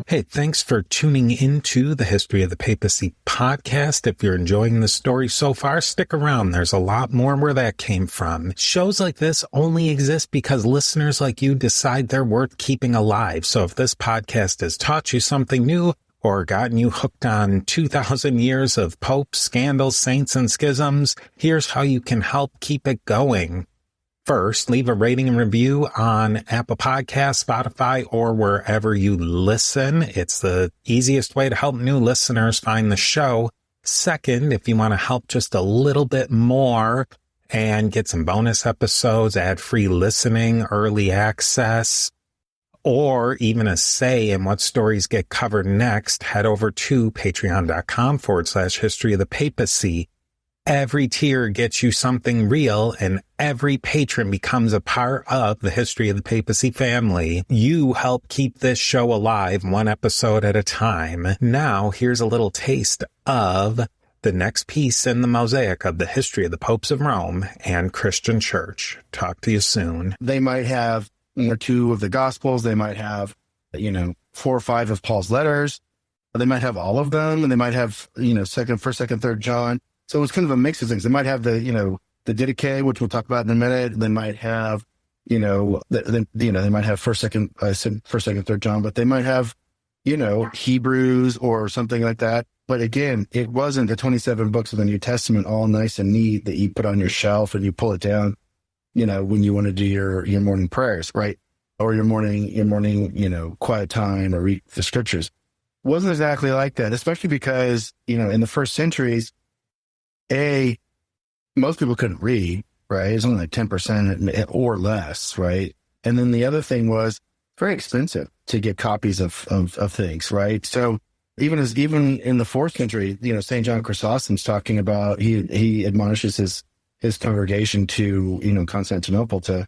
Hey, thanks for tuning into the History of the Papacy podcast. If you're enjoying the story so far, stick around. There's a lot more where that came from. Shows like this only exist because listeners like you decide they're worth keeping alive. So if this podcast has taught you something new or gotten you hooked on 2,000 years of popes, scandals, saints, and schisms, here's how you can help keep it going. First, leave a rating and review on Apple Podcasts, Spotify, or wherever you listen. It's the easiest way to help new listeners find the show. Second, if you want to help just a little bit more and get some bonus episodes, ad-free listening, early access, or even a say in what stories get covered next, head over to patreon.com/history of the papacy. Every tier gets you something real, and every patron becomes a part of the History of the Papacy family. You help keep this show alive, one episode at a time. Now, here's a little taste of the next piece in the mosaic of the history of the popes of Rome and Christian Church. Talk to you soon. They might have one or two of the Gospels. They might have, 4 or 5 of Paul's letters. They might have all of them, and they might have, 1st, 2nd, 3rd John. So it's kind of a mix of things. They might have the Didache, which we'll talk about in a minute. They might have, they might have 1st, 2nd, 3rd John, but they might have, Hebrews or something like that. But again, it wasn't the 27 books of the New Testament, all nice and neat, that you put on your shelf and you pull it down, when you want to do your morning prayers, right? Or your morning, quiet time or read the scriptures. It wasn't exactly like that, especially because, in the first centuries, most people couldn't read, right? It's only like 10% or less, right? And then the other thing was very expensive to get copies of things, right? So even in the 4th century, St. John Chrysostom's talking about, he admonishes his congregation to, Constantinople to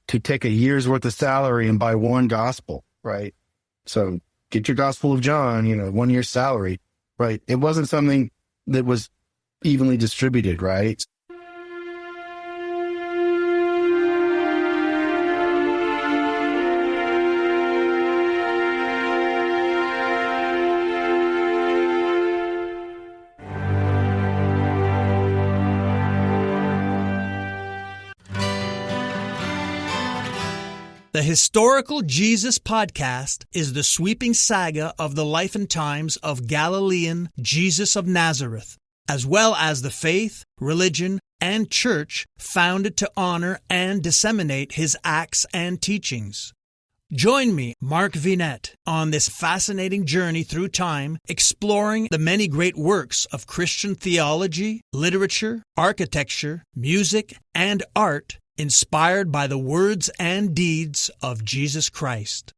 take a year's worth of salary and buy one gospel, right? So get your Gospel of John, 1 year's salary, right? It wasn't something that was evenly distributed, right? The Historical Jesus Podcast is the sweeping saga of the life and times of Galilean Jesus of Nazareth, as well as the faith, religion, and church founded to honor and disseminate his acts and teachings. Join me, Mark Vinette, on this fascinating journey through time, exploring the many great works of Christian theology, literature, architecture, music, and art inspired by the words and deeds of Jesus Christ.